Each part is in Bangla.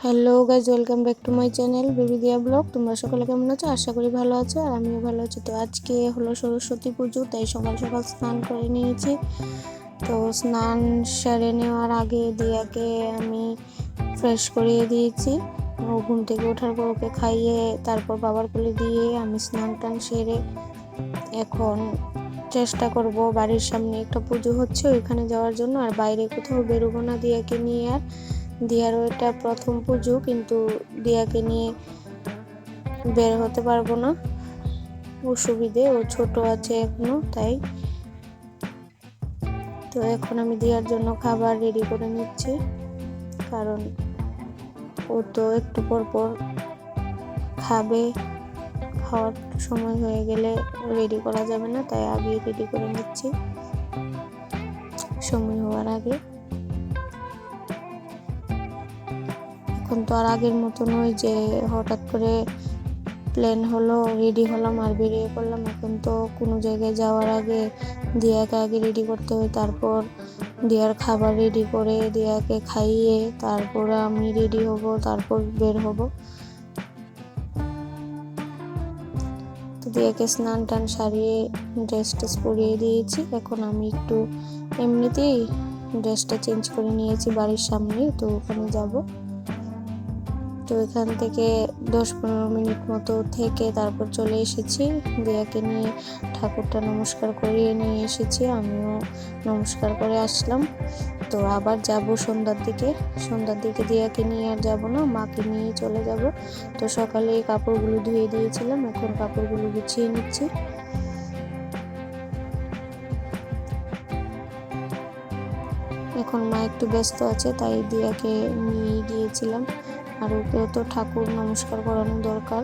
Hello guys, welcome back to my channel baby দিয়া ব্লগ। তোমরা সকলে কেমন আছো? আশা করি ভালো আছো, আর আমিও ভালো আছি। তো আজকে হলো সরস্বতী পুজো, তাই সকাল সকাল স্নান করে নিয়েছি। তো স্নান সেরে নেওয়ার আগে দিয়াকে আমি ফ্রেশ করিয়ে দিয়েছি। ও ঘুম থেকে ওঠার পর ওকে খাইয়ে তারপর বাবার কোলে দিয়ে আমি স্নান টান সেরে এখন চেষ্টা করব বাড়ির সামনে একটা পুজো হচ্ছে ওইখানে যাওয়ার জন্য। আর বাইরে কোথাও বেরোবো না দিয়াকে নিয়ে। আর দিয়ারও এটা প্রথম পুজো, কিন্তু দিয়াকে নিয়ে বের হতে পারবো না, অসুবিধে, ও ছোট আছে এখনো, তাই। তো এখন আমি দিয়ার জন্য খাবার রেডি করে নিচ্ছি, কারণ ও তো একটু পর পর খাবে। খাওয়ার সময় হয়ে গেলে রেডি করা যাবে না, তাই আগে রেডি করে নিচ্ছি সময় হওয়ার আগে। এখন তো আর আগের মতো নয় যে হঠাৎ করে প্ল্যান হলো, রেডি হলাম আর বেরিয়ে পড়লাম। এখন তো কোনো জায়গায় যাওয়ার আগে দিয়াকে আগে রেডি করতে হয়, তারপর দিয়ার খাবার রেডি করে দিয়াকে খাইয়ে তারপর আমি রেডি হব, তারপর বের হব। তো দিয়াকে স্নান টান সারিয়ে ড্রেস টেস পরিয়ে দিয়েছি। এখন আমি একটু এমনিতেই ড্রেসটা চেঞ্জ করে নিয়েছি বাড়ির সামনে, তো ওখানে যাব। তো এখান থেকে 10-15 মিনিট মতো থেকে তারপর চলে এসেছি দিয়াকে নিয়ে। ঠাকুরটা নমস্কার করিয়ে নিয়ে এসেছি, আমিও নমস্কার করে আসলাম। তো আবার যাব সন্ধ্যার দিকে দিয়াকে নিয়ে আর যাব না, মাকে নিয়ে চলে যাব। তো সকালে কাপড়গুলো ধুয়ে দিয়েছিলাম, এখন কাপড়গুলো গুছিয়ে নিচ্ছি। এখন মা একটু ব্যস্ত আছে, তাই দিয়াকে নিয়ে গিয়েছিলাম। আর ওকেও তো ঠাকুর নমস্কার করানো দরকার,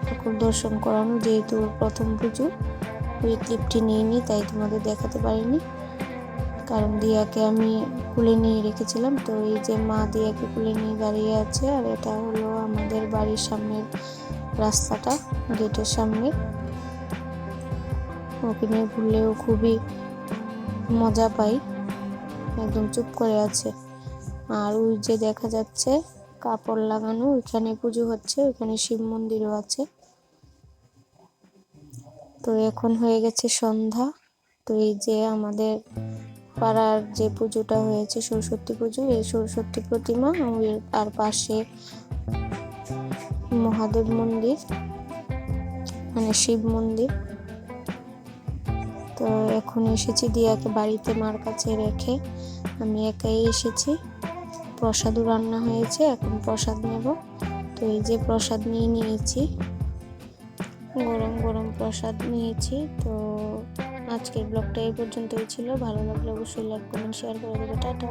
ঠাকুর দর্শন করানো, যেহেতু প্রথম পুজো। ওই ক্লিপটি নিইনি, তাই তোমাদের দেখাতে পারিনি, কারণ দিয়াকে আমি কুলে নিয়ে রেখেছিলাম। তো এই যে মা দিয়াকে কুলে নিয়ে দাঁড়িয়ে আছে, আর এটা হলো আমাদের বাড়ির সামনের রাস্তাটা, গেটের সামনে। ওকে নিয়ে ঘুরলেও খুবই মজা পাই, একদম চুপ করে আছে। আর ওই যে দেখা যাচ্ছে কাপড় লাগানো, ওইখানে পুজো হচ্ছে, ওইখানে শিব মন্দিরও আছে। তো এখন হয়ে গেছে সন্ধ্যা। তো এই যে আমাদের পাড়ার যে পুজোটা হয়েছে সরস্বতী পুজো, এই সরস্বতী প্রতিমা, আর পাশে মহাদেব মন্দির, মানে শিব মন্দির। তো এখন এসেছি দিয়াকে বাড়িতে মার কাছে রেখে, আমি একাই এসেছি। প্রসাদও রান্না হয়েছে, এখন প্রসাদ নেব। তো এই যে প্রসাদ নিয়ে নিয়েছি, গরম গরম প্রসাদ নিয়েছি। তো আজকের ব্লগটা এই পর্যন্তই ছিল। ভালো লাগলে অবশ্যই লাইক, কমেন্ট, শেয়ার করে দেবে। টাটা।